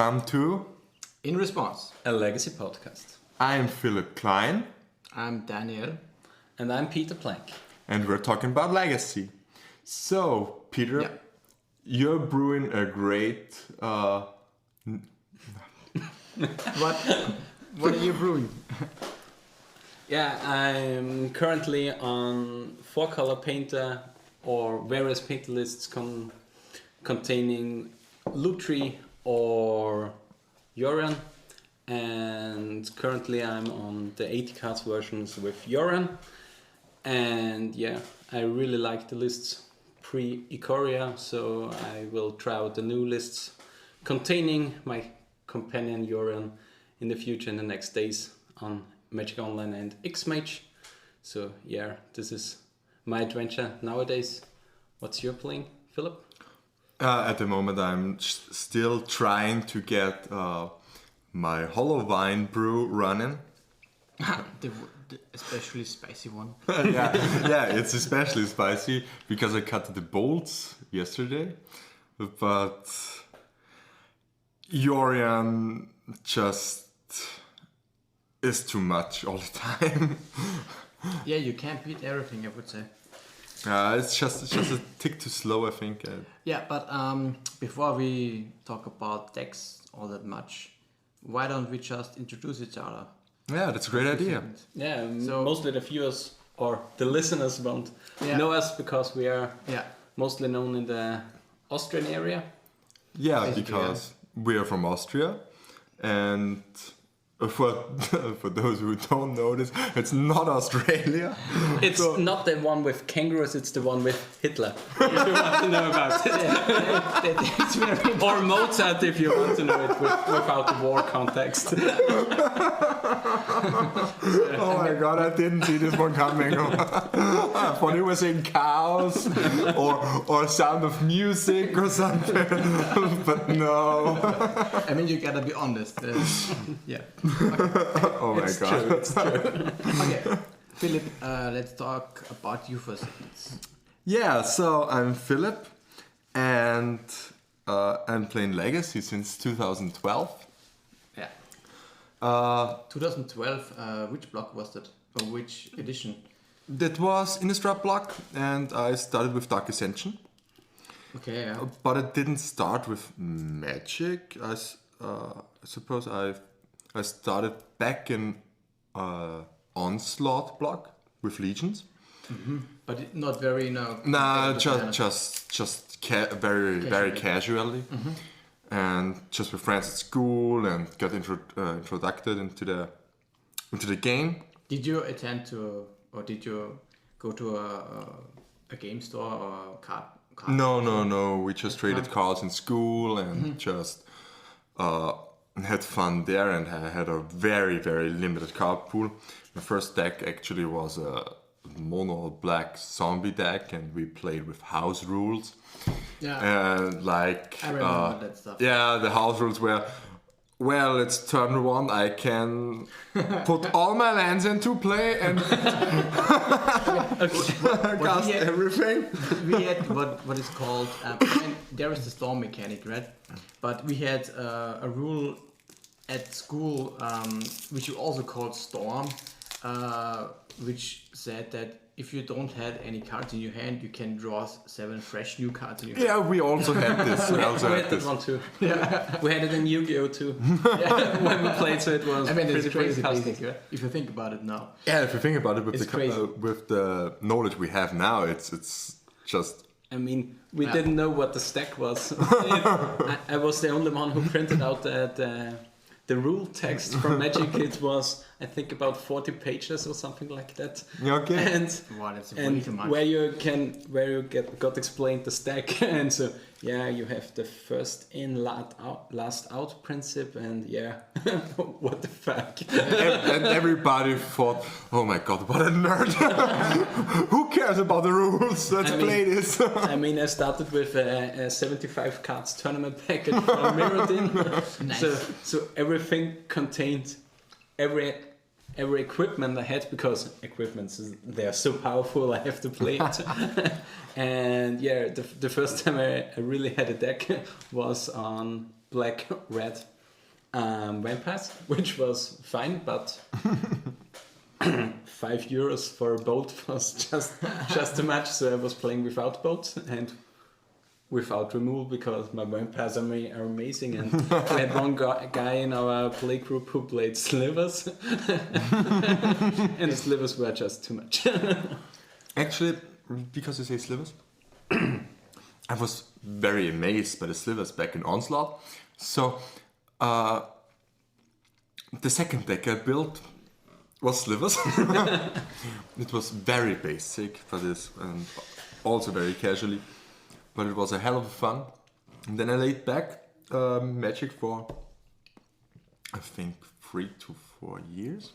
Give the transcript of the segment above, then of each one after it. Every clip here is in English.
welcome to In Response, a legacy podcast. I'm Philipp Klein I'm Daniel. And I'm Peter Plank. and we're talking about legacy. So, Peter, Yeah. you're brewing a great... What are you brewing? Yeah, I'm currently on 4-color painter or various painter lists containing Lutri or Yoran. And currently I'm on the 80 cards versions with Yoran. And yeah, I really like the lists pre-Ikoria, so I will try out the new lists containing my companion Yoran in the future, in the next days, on Magic Online and Xmage. So yeah, this is my adventure nowadays. What's your playing, Philip? At the moment, I'm still trying to get my Hollow Vine brew running. the especially spicy one. yeah, it's especially spicy because I cut the bolts yesterday. But Yorian just is too much all the time. Yeah, you can't beat everything, I would say. It's just a tick too slow, I think. Yeah, but before we talk about decks all that much, why don't we just introduce each other? Yeah, that's a great idea. Yeah, So- mostly the viewers or the listeners won't know us because we are Yeah, mostly known in the Austrian area. Yeah, Basically, because we are from Austria, and for those who don't know this, it's not Australia. It's not the one with kangaroos, it's the one with Hitler. If you want to know about it. it's very Or Mozart, if you want to know it without the war context. Oh my god, I didn't see this one coming. I thought he was saying cows or sound of music or something, but no. I mean, you gotta be honest. Yeah. Oh my god. It's true. Okay, Philip, let's talk about you for a second. Yeah, so I'm Philip, and I'm playing Legacy since 2012. Yeah. Uh, 2012. Which block was that? Or which edition? that was Innistrad block, and I started with Dark Ascension. Okay. Yeah. But it didn't start with Magic. I suppose I started back in Onslaught block with Legions. But not very Nah, competitive just very casually, and just with friends at school, and got introduced into the game. Did you attend to, or did you go to a game store or a card? No. We just traded cards in school and just had fun there. And I had a very limited card pool. My first deck actually was a mono black zombie deck, and we played with house rules. Yeah. And like I remember that stuff. Yeah, the house rules were, well, it's turn 1. I can put all my lands into play and cast everything. We had what is called and there is the storm mechanic, right? But we had a rule at school which you also called storm, which said that if you don't have any cards in your hand, you can draw 7 fresh new cards in your hand. Yeah, we also had this. We had that one too. We had it in Yu-Gi-Oh too. When we played, so it was I mean, it's pretty crazy fantastic. basic, right? If you think about it now. Yeah, if you think about it, It's crazy. with the knowledge we have now, it's just. I mean, we didn't know what the stack was. I was the only one who printed out the rule text from Magic. It was, I think, about 40 pages or something like that. Okay. Wow, that's way And too much. where you got explained the stack, and so you have the first in, last out principle, and what the fuck. And everybody thought, oh my god, what a nerd. Who cares about the rules? Let's play this. I mean, I started with a 75 cards tournament package from Mirrodin. Nice. So everything contained every equipment I had, because they are so powerful, I have to play it. And the first time I really had a deck was on black red Vampires, which was fine, but €5 for a boat was just too much. So I was playing without boat and without removal because my vampires are amazing. And we had one guy in our play group who played slivers, and the slivers were just too much. Actually, because you say slivers, I was very amazed by the slivers back in Onslaught. So, the second deck I built was slivers. It was very basic for this and also very casually, but it was a hell of a fun. And then I laid back Magic for, I think, 3 to 4 years.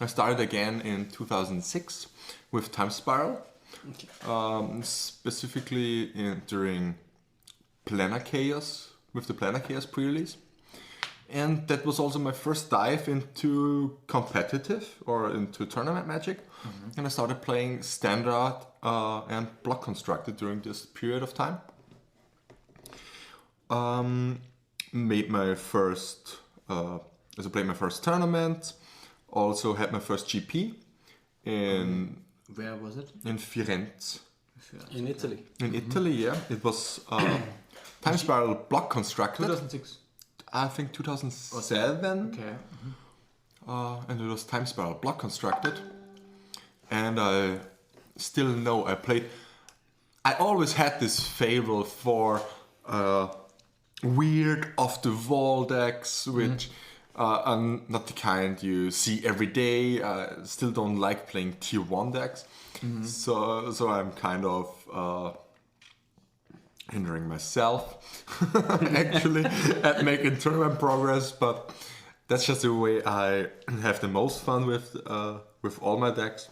I started again in 2006 with Time Spiral, specifically during Planar Chaos, with the Planar Chaos pre-release. And that was also my first dive into competitive or into tournament Magic. And I started playing Standard and Block Constructed during this period of time. Made my first, as I played my first tournament. Also had my first GP in... Where was it? In Firenze. In Italy. In Italy, yeah. It was Time Spiral Block Constructed. 2006. I think 2007. Okay. And it was Time Spiral Block Constructed. And I still know I always had this favor for weird off-the-wall decks, which are not the kind you see every day. I still don't like playing tier 1 decks. So I'm kind of hindering myself actually at making tournament progress, but that's just the way I have the most fun with all my decks.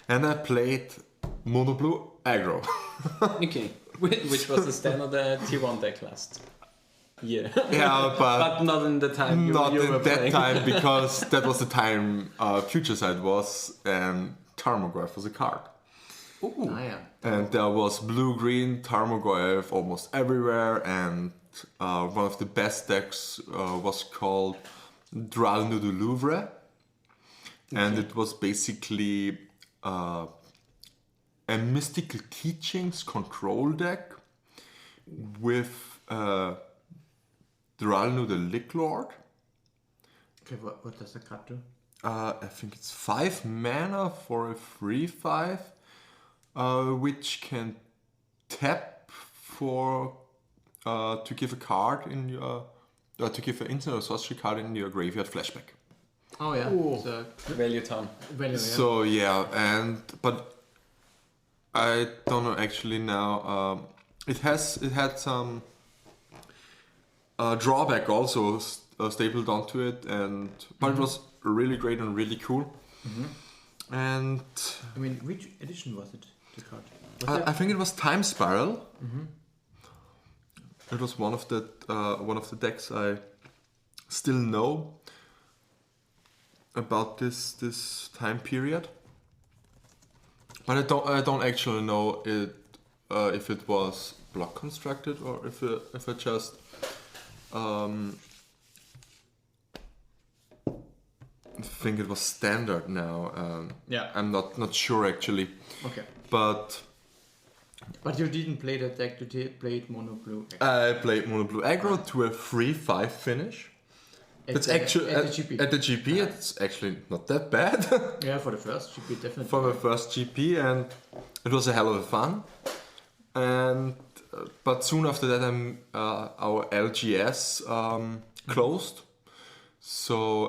And I played Mono Blue Aggro. Okay, which was the standard tier 1 deck last year. Yeah, but not in the time you not were in that playing. time, because that was the time Future Sight was, and Tarmogoyf was a card. Ooh. Ah, yeah. And there was blue-green Tarmogoyf almost everywhere, and one of the best decks was called Dralnu du Louvre. And it was basically a mystical teachings control deck with Dralnu the Lick Lord. Okay, what does the card do? I think it's 5 mana for a 3/5, which can tap for to give a card in your to give an instant or sorcery card in your graveyard flashback. Oh yeah. Ooh. So, Value town. value, yeah. So yeah, but I don't know actually now. It had some drawback also stapled onto it, but it was really great and really cool. And I mean, which edition was it? The card. Was I think it was Time Spiral. It was one of the decks I still know about this time period, but I don't actually know it if it was block constructed or if I just think it was standard now. Yeah. I'm not sure actually, Okay. but But you didn't play that deck. You played Mono Blue. I played Mono Blue Aggro to a 3/5 finish. It's actually at the GP. At the GP, it's actually not that bad. Yeah, for the first GP, definitely. For my first GP, and it was a hell of a fun. And but soon after that, our LGS closed. So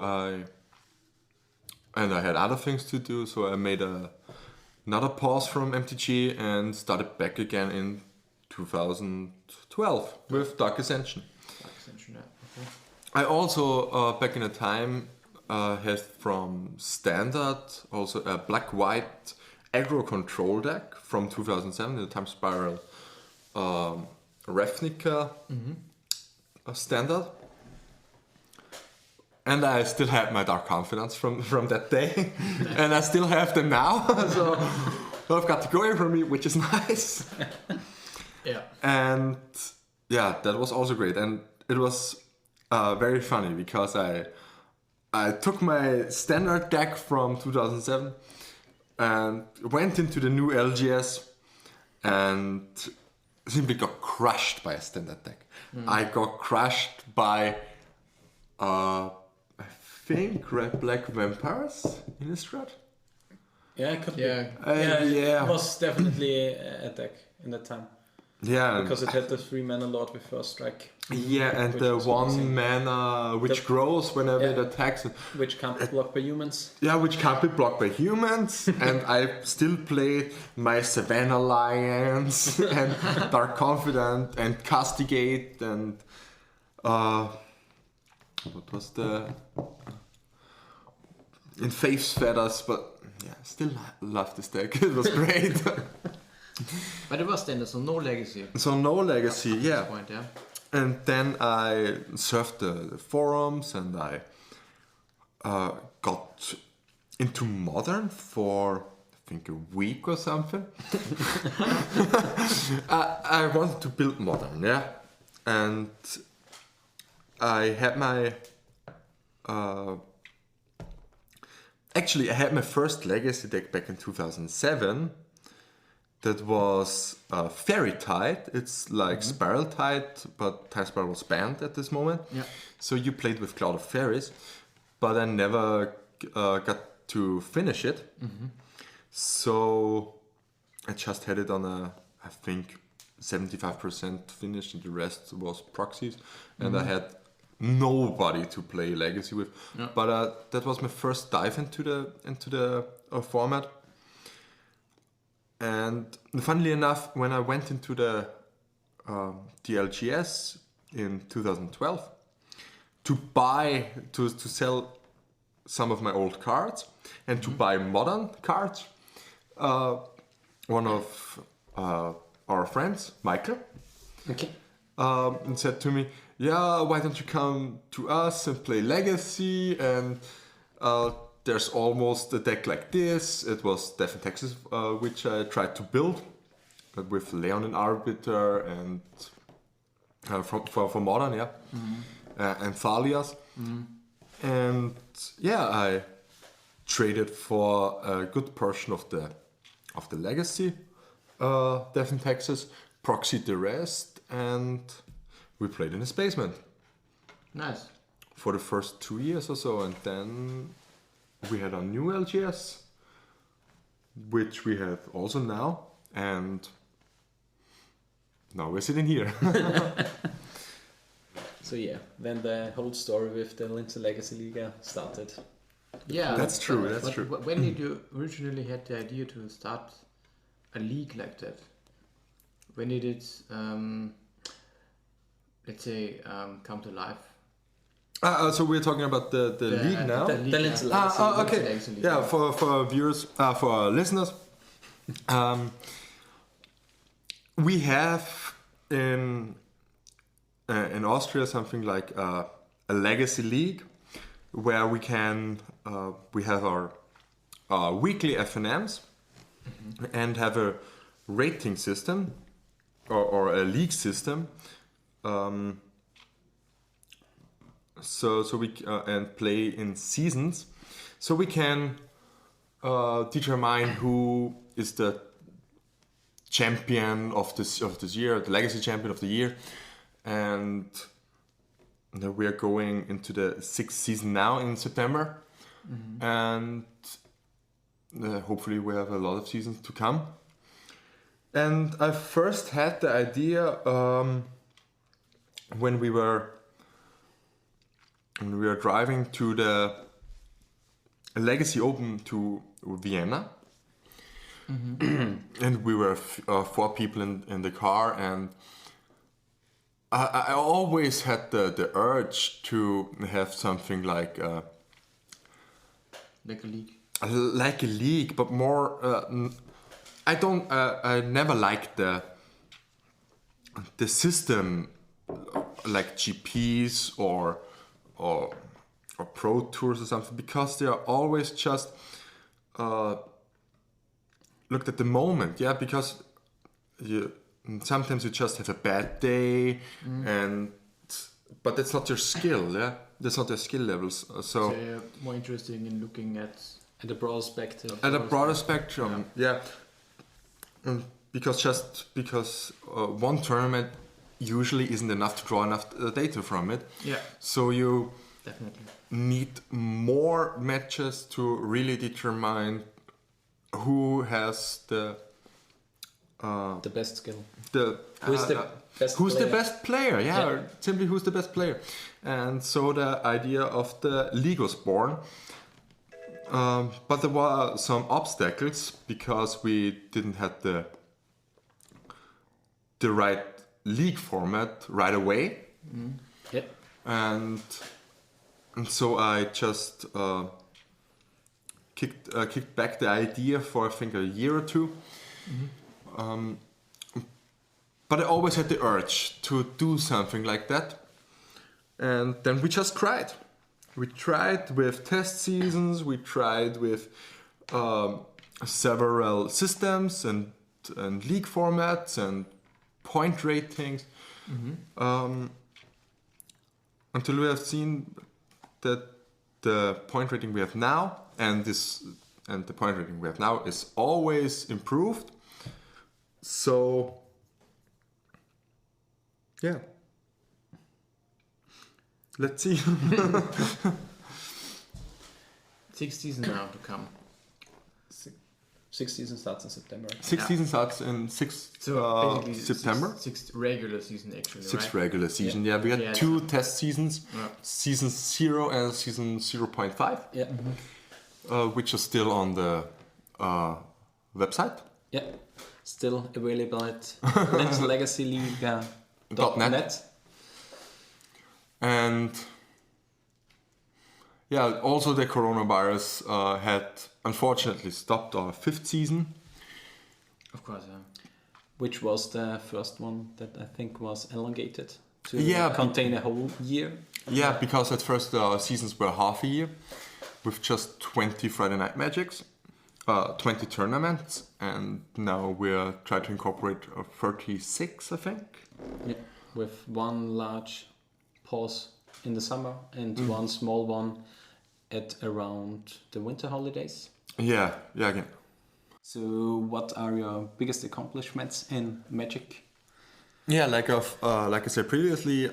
I had other things to do. So I made another pause from MTG and started back again in 2012 with Dark Ascension. Extension, yeah. Okay. I also, back in the time, had from Standard also a black-white aggro control deck from 2007, the Time Spiral Ravnica Standard. And I still had my Dark Confidence from that day. And I still have them now. So I've got to go away from me, which is nice. Yeah. And yeah, that was also great. And it was very funny because I took my standard deck from 2007 and went into the new LGS and simply got crushed by a standard deck. I got crushed by I think Red Black Vampires in the strat. Yeah, it could Yeah. be. Yeah. It was definitely a deck in that time. Yeah, Because it had the 3-mana Lord with First Strike. yeah, and Which the was 1 amazing. mana which grows whenever it attacks. Which can't be blocked by humans. Yeah, which can't be blocked by humans. And I still played my Savannah Lions and Dark Confidant and Castigate and what was the in Faith's Feathers, but yeah, still love this deck. It was great. But it was standard, so no legacy. So no legacy, At yeah. this point, yeah. And then I surfed the forums and I got into Modern for I think a week or something. I wanted to build Modern, yeah. And I had my actually I had my first legacy deck back in 2007. That was Fairy Tide. It's like Spiral Tide, but Time Spiral was banned at this moment. Yeah. So you played with Cloud of Fairies, but I never got to finish it. So I just had it on I think 75% finished, and the rest was proxies. And I had nobody to play Legacy with. Yeah. But that was my first dive into the format. And funnily enough, when I went into the LGS in 2012 to sell some of my old cards and to buy modern cards, one of our friends, Michael, Okay. said to me, "Yeah, why don't you come to us and play Legacy? And there's almost a deck like this." It was Death in Texas, which I tried to build with Leon and Arbiter and for Modern, yeah, and Thalias. And yeah, I traded for a good portion of the Legacy Death in Texas, proxied the rest, and we played in a basement Nice. for the first 2 years or so, and then we had a new LGS, which we have also now, and now we're sitting here. So yeah, then the whole story with the Lindsay Legacy Liga started. Yeah. That's true, that's But true. When did you originally had the idea to start a league like that? When did it, let's say, come to life? So we're talking about the league now? The league, The Lindsay yeah. Legacy Ah, okay. Legacy League, Yeah, for viewers, for our listeners, we have in Austria something like a legacy league where we can we have our weekly FNMs and have a rating system or a league system. So we and play in seasons, so we can determine who is the champion of this year, the legacy champion of the year, and we are going into the 6th season now in September, and hopefully we have a lot of seasons to come. And I first had the idea when we were driving to the Legacy Open to Vienna. And we were 4 people in the car, and I always had the urge to have something like Like a league. like a league, but more. I never liked the system like GPs or Pro Tours or something, because they are always just looked at the moment, yeah, because sometimes you just have a bad day and but that's not their skill. Yeah, that's not their skill levels. So They're more interesting in looking at the broad spectrum. at a broader spectrum, yeah. Because one tournament usually isn't enough to draw enough data from it. Yeah, So you definitely. need more matches to really determine who has the best skill. who's Who's the best player. Yeah, Yeah. simply who's the best player. And so the idea of the league was born. But there were some obstacles because we didn't have the right league format right away. Yeah. And so I just kicked back the idea for I think a year or two. But I always had the urge to do something like that, and then we just tried. We tried with test seasons. We tried with several systems and league formats and point ratings. Until we have seen that the point rating we have now and the point rating we have now is always improved. So yeah, let's see. 6 seasons now to come. Sixth season starts in September. Sixth season starts in Basically September. Sixth regular season actually, Sixth right? regular season. Yeah, we had Yeah. 2 test seasons, Yeah. season 0 and season 0.5, Yeah. which are still on the website. Yeah. Still available at lenslegacyliga.net. And yeah, also the coronavirus had unfortunately stopped our 5th season. Of course, yeah. Which was the first one that I think was elongated to Yeah. contain a whole year. Yeah, because at first the seasons were half a year with just 20 Friday Night Magics, 20 tournaments, and now we're trying to incorporate 36, I think. Yeah. With one large pause in the summer and one small one at around the winter holidays. Yeah, again. So what are your biggest accomplishments in Magic? Yeah, like I said previously,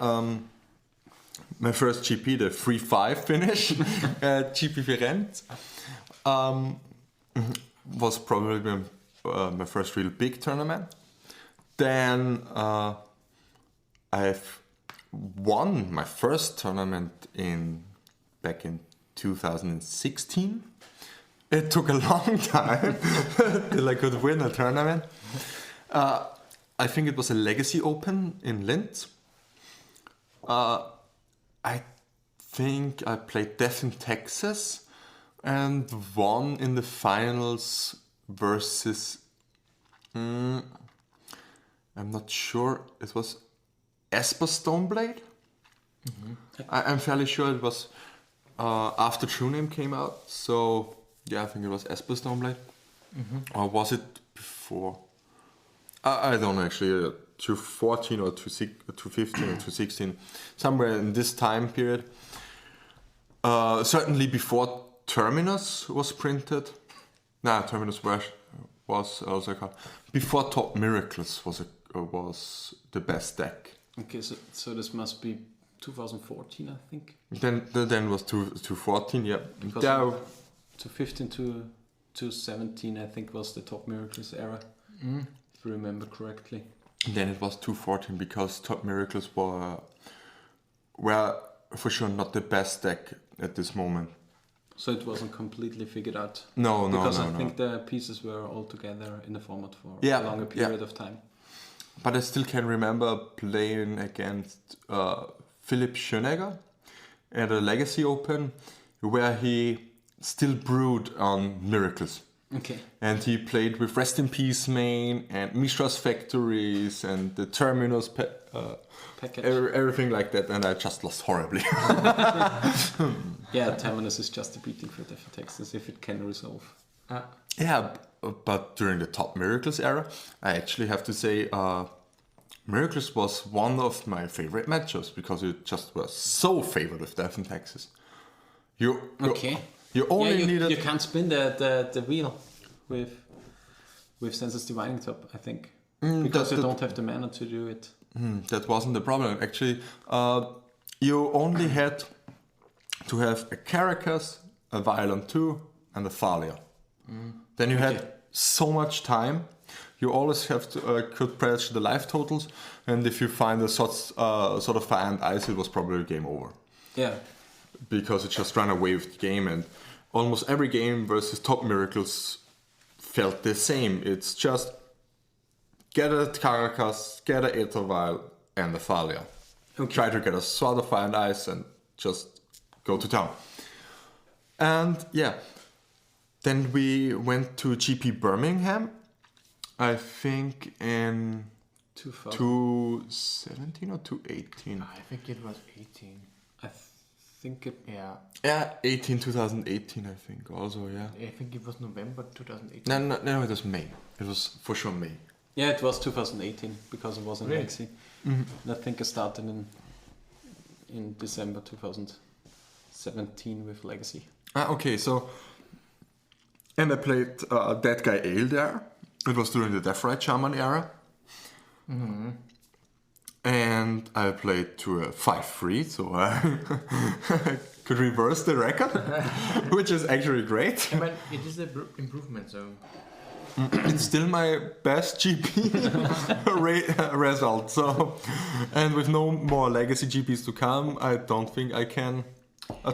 my first GP, the 3-5 finish at GP Firenze, was probably my first real big tournament. Then I've won my first tournament back in 2016. It took a long time till I could win a tournament. I think it was a Legacy Open in Linz. I think I played Death in Texas and won in the finals versus... I'm not sure. It was Esper Stoneblade. I'm fairly sure it was after True Name came out. So yeah, I think it was Esper Stoneblade. Or was it before? I don't know actually. 214 or 215 or 216, somewhere in this time period. Certainly before Terminus was printed. Terminus was also called. Before Top Miracles was the best deck. Okay, so this must be 2014, I think. Then was 214, yeah. Because There, 2015 to 17, I think, was the Top Miracles era, if you remember correctly. then it was 214 because Top Miracles were for sure not the best deck at this moment. So it wasn't completely figured out. No. Because I think the pieces were all together in the format for Yeah, a longer period of time. But I still can remember playing against Philipp Klein at a Legacy Open where he still brewed on Miracles. Okay. And he played with Rest in Peace main and Mishra's Factories and the Terminus Package. everything like that, and I just lost horribly. Yeah, Terminus is just a beating for Death Texas if it can resolve. Yeah, but during the Top Miracles era, I actually have to say Miracles was one of my favorite matchups because it just was so favored with Death and Taxes. You only needed... You can't spin the wheel with Senseless Divining Top, I think. Because you don't have the mana to do it. That wasn't the problem. Actually, you only had to have a Caracas, a Violent 2, and a Thalia. Then you had so much time. You always have to could predict the life totals, and if you find a sort of Fire and Ice, it was probably game over. Yeah. Because it just ran away with the game, and almost every game versus Top Miracles felt the same. It's just get a Caracas, get a Aether Vial, and a Thalia. Try to get a Sword of Fire and Ice, and just go to town. And yeah, then we went to GP Birmingham, I think in 2017 or 2018. I think it was 18. I think it... Yeah, 2018 I think also, yeah. I think it was November 2018. No, it was May. It was for sure May. Yeah, it was 2018 because it was in Legacy. And I think I started in December 2017 with Legacy. Okay, so... And I played That Guy Ale there. It was during the Deathrite Shaman era. And I played to a 5-3, so I could reverse the record, which is actually great. But it is an improvement, so... It's still my best GP result. So, and with no more Legacy GPs to come, I don't think I can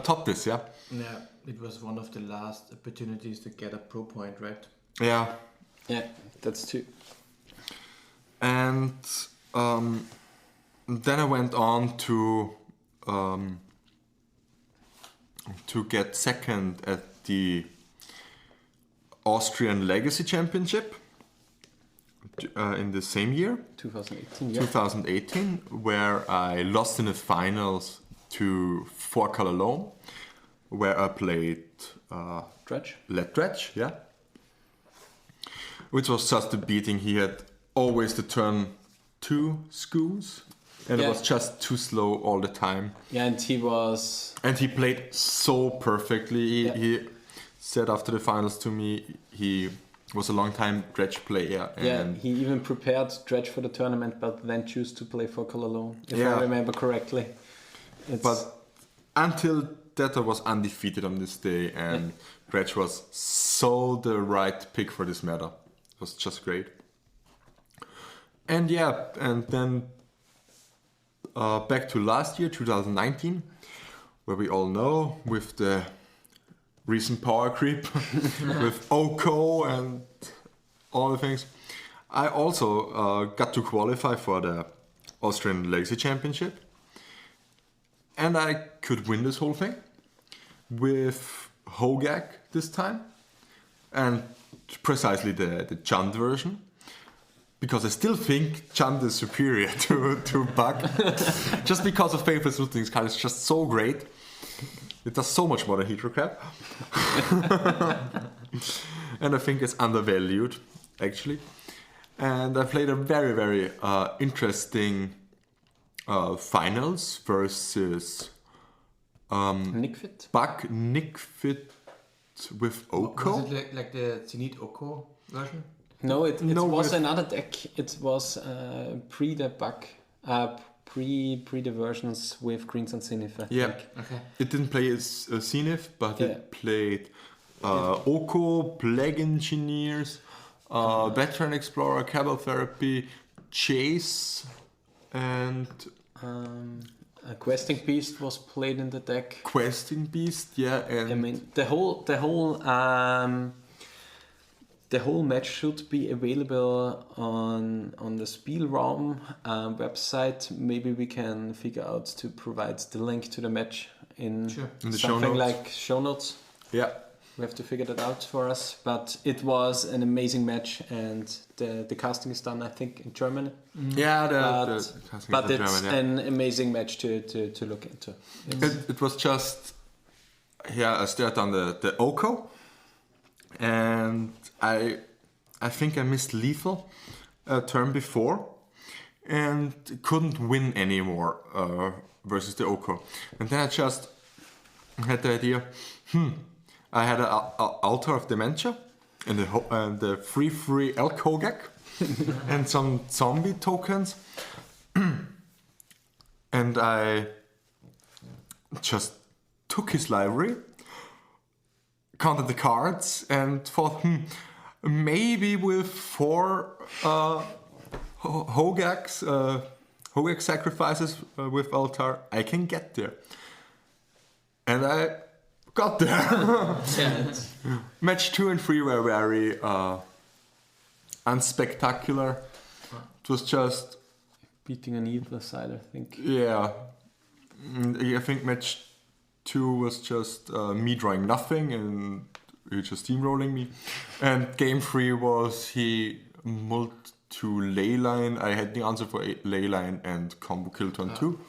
top this, yeah? Yeah, it was one of the last opportunities to get a pro point, right? Yeah. Yeah, that's true. And then I went on to get second at the Austrian Legacy Championship in the same year, 2018, yeah. 2018, where I lost in the finals to 4-color Loam, where I played Let Dredge, yeah. Which was just a beating. He had always the turn 2 Scoos, and it was just too slow all the time. Yeah, and he played so perfectly. He said after the finals to me, he was a long-time Dredge player. And he even prepared Dredge for the tournament, but then chose to play for Color Alone, if I remember correctly. But until that, I was undefeated on this day, and Dredge was so the right pick for this meta. It was just great. And then back to last year, 2019, where we all know with the recent power creep with Oko and all the things. I also got to qualify for the Austrian Legacy Championship, and I could win this whole thing with Hogak this time, and precisely the Chant version, because I still think Chant is superior to Bug, just because of Faithless Looting's card is just so great. It does so much more than Heatrocrab. And I think it's undervalued, actually. And I played a very, very interesting finals versus Nickfit? Bug Nickfit with Oko. Was it like the Zenith Oko version? No, it was another deck. It was pre the Bug, pre the versions with Greens and Zenith. Yeah, okay. It didn't play as Zenith, but it played Oko, Plague Engineers, Veteran Explorer, Cabal Therapy, Chase, and a Questing Beast was played in the deck. Questing Beast, yeah, and I mean the whole match should be available on the Spielraum website. Maybe we can figure out to provide the link to the match in the something like show notes. Yeah. We have to figure that out for us. But it was an amazing match, and the casting is done, I think, in Germany. Yeah, the casting but is in it's German, an amazing match to look into. It was just, I stared on the Oko, and I think I missed lethal a turn before, and couldn't win anymore versus the Oko. And then I just had the idea, I had an altar of dementia and the free elk Hogak and some zombie tokens. And I just took his library, counted the cards, and thought, maybe with 4 Hogak sacrifices with altar, I can get there. And I got there. Match 2 and 3 were very unspectacular. It was just beating on either side, I think. Yeah. I think match 2 was just me drawing nothing and he just steamrolling me. And game 3 was he mulled to leyline. I had the answer for leyline and combo kill turn 2.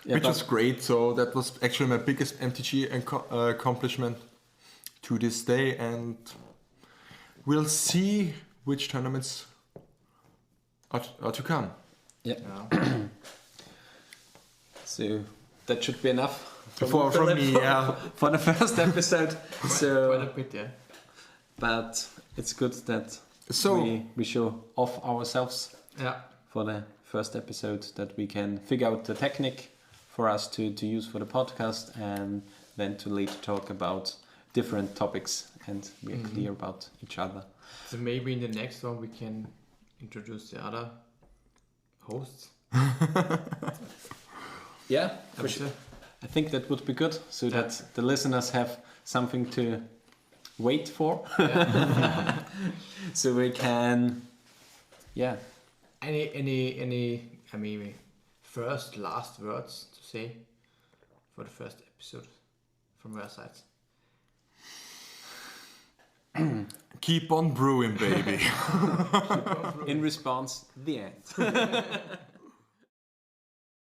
Which was great. So that was actually my biggest MTG accomplishment to this day. And we'll see which tournaments are to come. Yeah. So that should be enough from me, yeah. For the first episode. So, quite a bit, yeah. But it's good that we show off ourselves for the first episode, that we can figure out the technique for us to use for the podcast, and then to later talk about different topics, and we are clear about each other. So maybe in the next one we can introduce the other hosts. Yeah, for sure. I think that would be good, so that the listeners have something to wait for. So we can, Any last words to say for the first episode from our sides? Keep on brewing, baby. In response, the end.